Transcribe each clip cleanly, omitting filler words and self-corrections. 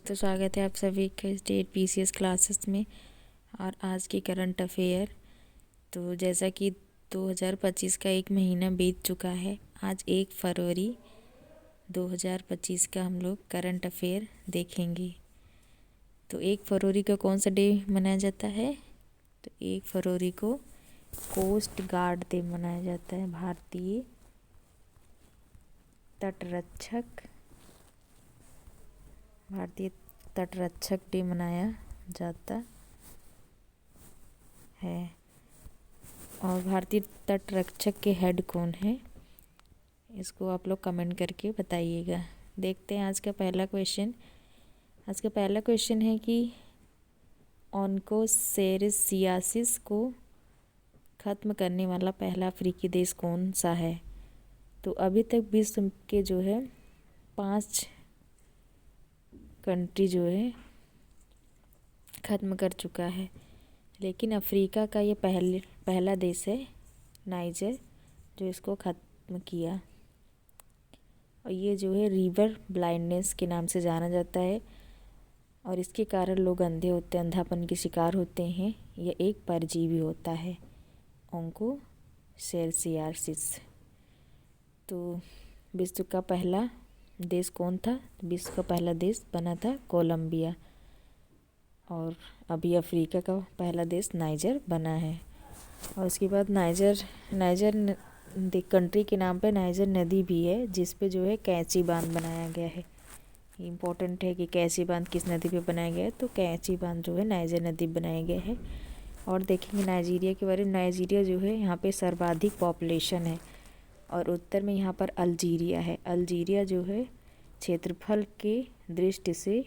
तो स्वागत है आप सभी के स्टेट पीसीएस क्लासेस में। और आज की करंट अफेयर, तो जैसा कि 2025 का एक महीना बीत चुका है, आज 1 फरवरी 2025 का हम लोग करंट अफेयर देखेंगे। तो 1 फरवरी को कौन सा डे मनाया जाता है? तो 1 फरवरी को कोस्ट गार्ड डे मनाया जाता है। भारतीय तटरक्षक डे मनाया जाता है। और भारतीय तटरक्षक के हेड कौन है, इसको आप लोग कमेंट करके बताइएगा। देखते हैं आज का पहला क्वेश्चन। आज का पहला क्वेश्चन है कि ऑन्कोसेरेसियासिस को ख़त्म करने वाला पहला अफ्रीकी देश कौन सा है? तो अभी तक विश्व के जो है 5 कंट्री जो है ख़त्म कर चुका है, लेकिन अफ्रीका का ये पहला देश है नाइजर, जो इसको ख़त्म किया। और ये जो है रिवर ब्लाइंडनेस के नाम से जाना जाता है, और इसके कारण लोग अंधे होते हैं, अंधापन के शिकार होते हैं। यह एक परजीवी होता है, ऑन्कोसेरेसियासिस। तो विश्व का पहला देश कौन था? विश्व का पहला देश बना था कोलंबिया, और अभी अफ्रीका का पहला देश नाइजर बना है। और उसके बाद नाइजर कंट्री के नाम पे नाइजर नदी भी है, जिस पे जो है कैंची बांध बनाया गया है। इम्पोर्टेंट है कि कैंची बांध किस नदी पे बनाया गया है, तो कैंची बांध जो है नाइजर नदी बनाया गया है। और देखेंगे नाइजीरिया के बारे में। नाइजीरिया जो है यहाँ पे सर्वाधिक पॉपुलेशन है, और उत्तर में यहाँ पर अल्जीरिया है। अल्जीरिया जो है क्षेत्रफल के दृष्टि से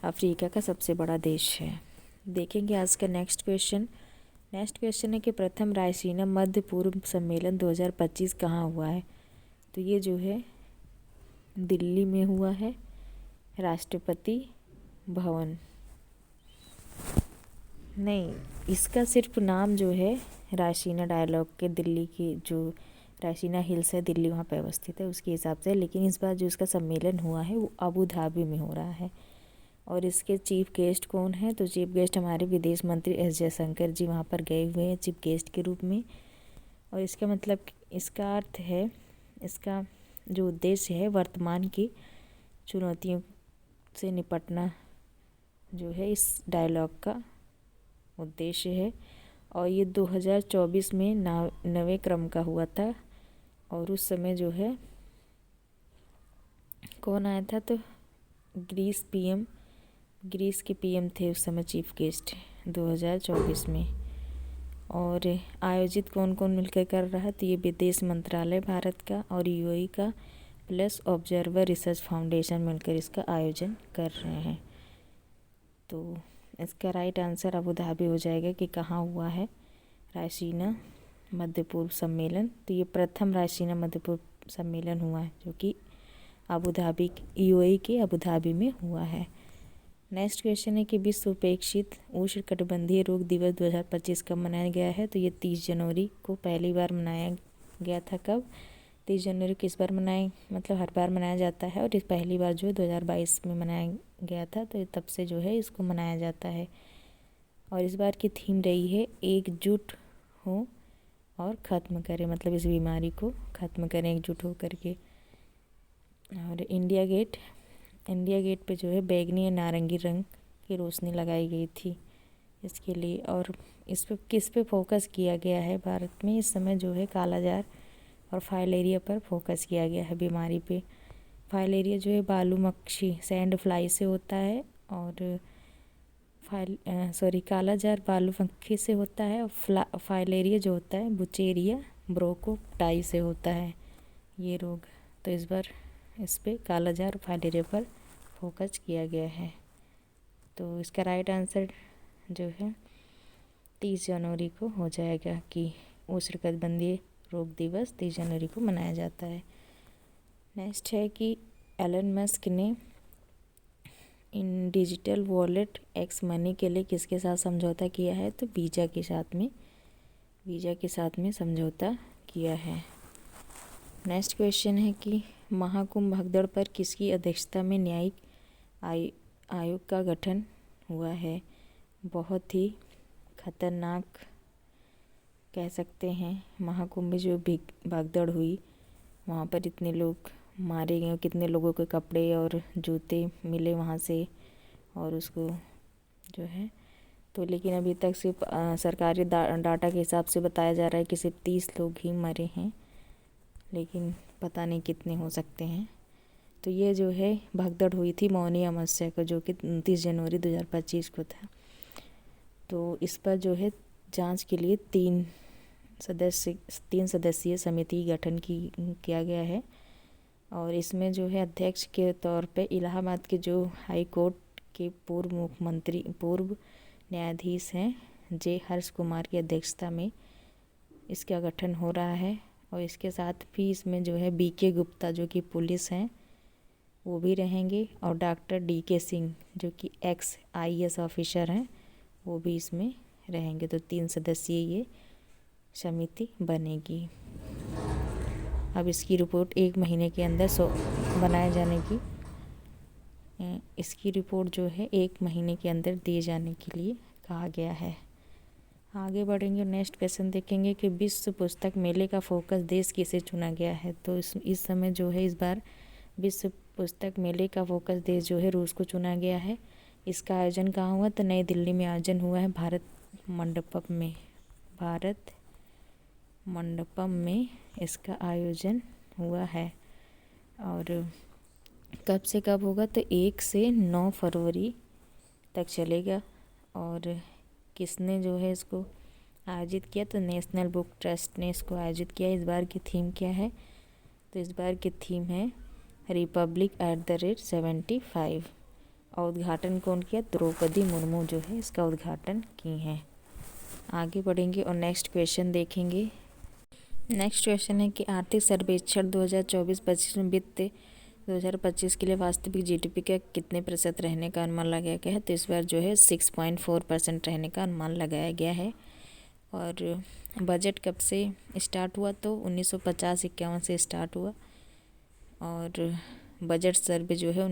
अफ्रीका का सबसे बड़ा देश है। देखेंगे आज का नेक्स्ट क्वेश्चन है कि प्रथम रायसीना मध्य पूर्व सम्मेलन 2025 कहाँ हुआ है? तो ये जो है दिल्ली में हुआ है, राष्ट्रपति भवन। नहीं, इसका सिर्फ नाम जो है रायसीना डायलॉग के, दिल्ली की जो रायसीना हिल्स है दिल्ली वहाँ पे अवस्थित है, उसके हिसाब से। लेकिन इस बार जो इसका सम्मेलन हुआ है वो अबू धाबी में हो रहा है। और इसके चीफ गेस्ट कौन है? तो चीफ गेस्ट हमारे विदेश मंत्री एस जयशंकर जी वहाँ पर गए हुए हैं चीफ गेस्ट के रूप में। और इसका मतलब, इसका अर्थ है, इसका जो उद्देश्य है वर्तमान की चुनौतियों से निपटना जो है इस डायलॉग का उद्देश्य है। और ये 2024 में 9वें क्रम का हुआ था। और उस समय जो है कौन आया था? तो ग्रीस के पीएम थे उस समय चीफ गेस्ट 2024 में। और आयोजित कौन कौन मिलकर कर रहा है? तो ये विदेश मंत्रालय भारत का और यूएई का प्लस ऑब्जर्वर रिसर्च फाउंडेशन मिलकर इसका आयोजन कर रहे हैं। तो इसका राइट आंसर अबू धाबी हो जाएगा कि कहाँ हुआ है रायसीना मध्य पूर्व सम्मेलन। तो ये प्रथम रायसीना मध्य पूर्व सम्मेलन हुआ है, जो कि अबू धाबी यूएई के अबू धाबी में हुआ है। नेक्स्ट क्वेश्चन है कि विश्व उपेक्षित उष्णकटिबंधीय रोग दिवस 2025 कब मनाया गया है? तो ये 30 जनवरी को पहली बार मनाया गया था। कब? 30 जनवरी को इस बार हर बार मनाया जाता है, और इस पहली बार जो 2022 में मनाया गया था, तो तब से जो है इसको मनाया जाता है। और इस बार की थीम रही है एकजुट हो और ख़त्म करें, मतलब इस बीमारी को ख़त्म करें एकजुट हो करके। और इंडिया गेट पे जो है बैगनी या नारंगी रंग की रोशनी लगाई गई थी इसके लिए। और इस पे किस पे फोकस किया गया है भारत में इस समय? जो है कालाजार और फाइलेरिया पर फोकस किया गया है, बीमारी पे। फाइलेरिया जो है बालू मक्खी सैंड फ्लाई से होता है, और कालाजार बालू मक्खी से होता है, और फाइलेरिया जो होता है बुचेरिया ब्रोकोटाई से होता है ये रोग। तो इस बार इस पे कालाजार फाइलेरिया पर फोकस किया गया है। तो इसका राइट आंसर जो है 30 जनवरी को हो जाएगा कि उष्णकटिबंधीय रोग दिवस 30 जनवरी को मनाया जाता है। नेक्स्ट है कि एलन मस्क ने इन डिजिटल वॉलेट एक्स मनी के लिए किसके साथ समझौता किया है? तो वीज़ा के साथ में समझौता किया है। नेक्स्ट क्वेश्चन है कि महाकुंभ भगदड़ पर किसकी अध्यक्षता में न्यायिक आयोग का गठन हुआ है। बहुत ही खतरनाक कह सकते हैं। महाकुंभ में जो भगदड़ हुई, वहाँ पर इतने लोग मारे गए, कितने लोगों के कपड़े और जूते मिले वहाँ से, और उसको जो है तो लेकिन अभी तक सिर्फ सरकारी डाटा के हिसाब से बताया जा रहा है कि सिर्फ 30 लोग ही मरे हैं, लेकिन पता नहीं कितने हो सकते हैं। तो ये जो है भगदड़ हुई थी मौनी अमावस्या को, जो कि 29 जनवरी 2025 को था। तो इस पर जो है जांच के लिए तीन सदस्यीय समिति गठन किया गया है, और इसमें जो है अध्यक्ष के तौर पे इलाहाबाद के जो हाई कोर्ट के पूर्व न्यायाधीश हैं जे हर्ष कुमार की अध्यक्षता में इसका गठन हो रहा है। और इसके साथ भी इसमें जो है BK गुप्ता जो कि पुलिस हैं वो भी रहेंगे, और डॉक्टर DK सिंह जो कि एक्स IAS ऑफिसर हैं वो भी इसमें रहेंगे। तो 3 सदस्यीय ये समिति बनेगी। अब इसकी रिपोर्ट 1 महीने के अंदर बनाए जाने की इसकी रिपोर्ट जो है 1 महीने के अंदर दिए जाने के लिए कहा गया है। आगे बढ़ेंगे, नेक्स्ट क्वेश्चन देखेंगे कि विश्व पुस्तक मेले का फोकस देश किसे चुना गया है। तो इस समय जो है इस बार विश्व पुस्तक मेले का फोकस देश जो है रूस को चुना गया है। इसका आयोजन कहाँ हुआ, तो नई दिल्ली में आयोजन हुआ है भारत मंडपम में इसका आयोजन हुआ है। और कब से कब होगा, तो 1 से 9 फरवरी तक चलेगा। और किसने जो है इसको आयोजित किया, तो नेशनल बुक ट्रस्ट ने इसको आयोजित किया। इस बार की थीम क्या है, तो इस बार की थीम है रिपब्लिक @75। और उद्घाटन कौन किया, द्रौपदी मुर्मू जो है इसका उद्घाटन की हैं। आगे बढ़ेंगे और नेक्स्ट क्वेश्चन देखेंगे। नेक्स्ट क्वेश्चन है कि आर्थिक सर्वेक्षण 2024-25 में वित्त 2025 के लिए वास्तविक GDP का कितने प्रतिशत रहने का अनुमान लगाया गया है। तो इस बार जो है 6.4% रहने का अनुमान लगाया गया है। और बजट कब से स्टार्ट हुआ, तो 1950-51 से स्टार्ट हुआ। और बजट सर्वे जो है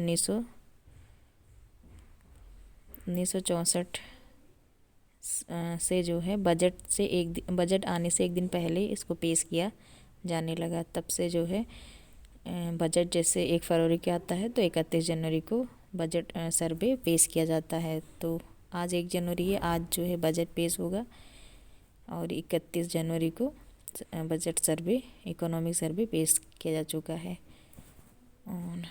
1964 से जो है बजट आने से 1 दिन पहले इसको पेश किया जाने लगा। तब से जो है बजट जैसे 1 फरवरी को आता है तो 31 जनवरी को बजट सर्वे पेश किया जाता है। तो आज 1 जनवरी है, आज जो है बजट पेश होगा, और 31 जनवरी को बजट सर्वे इकोनॉमिक सर्वे पेश किया जा चुका है। और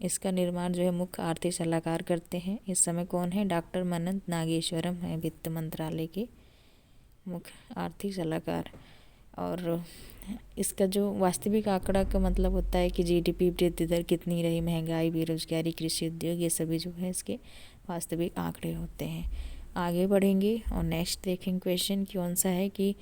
इसका निर्माण जो है मुख्य आर्थिक सलाहकार करते हैं। इस समय कौन है, डॉक्टर मनंत नागेश्वरम है वित्त मंत्रालय के मुख्य आर्थिक सलाहकार। और इसका जो वास्तविक आंकड़ा का मतलब होता है कि GDP वृद्धि दर कितनी रही, महंगाई, बेरोजगारी, कृषि उद्योग, ये सभी जो है इसके वास्तविक आंकड़े होते हैं। आगे बढ़ेंगे और नेक्स्ट देखेंगे क्वेश्चन कौन सा है कि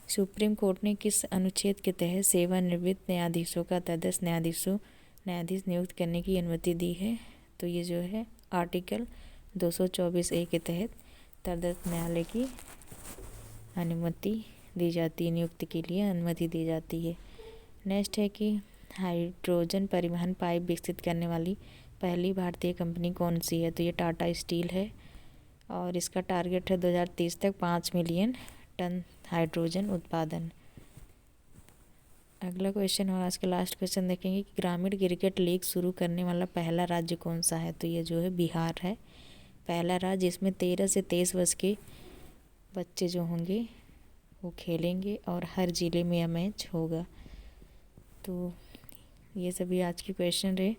सुप्रीम कोर्ट ने किस अनुच्छेद के तहत सेवानिवृत्त न्यायाधीशों का तदस्थ न्यायाधीश नियुक्त करने की अनुमति दी है। तो ये जो है आर्टिकल 224A के तहत तदस्थ न्यायालय की अनुमति दी जाती है, नियुक्ति के लिए अनुमति दी जाती है। नेक्स्ट है कि हाइड्रोजन परिवहन पाइप विकसित करने वाली पहली भारतीय कंपनी कौन सी है। तो ये टाटा स्टील है, और इसका टारगेट है 2030 तक 5 मिलियन टन हाइड्रोजन उत्पादन। अगला क्वेश्चन और आज का लास्ट क्वेश्चन देखेंगे कि ग्रामीण क्रिकेट लीग शुरू करने वाला पहला राज्य कौन सा है। तो ये जो है बिहार है पहला राज्य, इसमें 13 से 23 वर्ष के बच्चे जो होंगे वो खेलेंगे, और हर ज़िले में यह मैच होगा। तो ये सभी आज की क्वेश्चन रहे।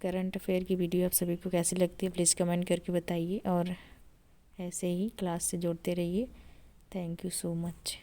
करंट अफेयर की वीडियो आप सभी को कैसी लगती है प्लीज़ कमेंट करके बताइए, और ऐसे ही क्लास से जुड़ते रहिए। Thank you so much.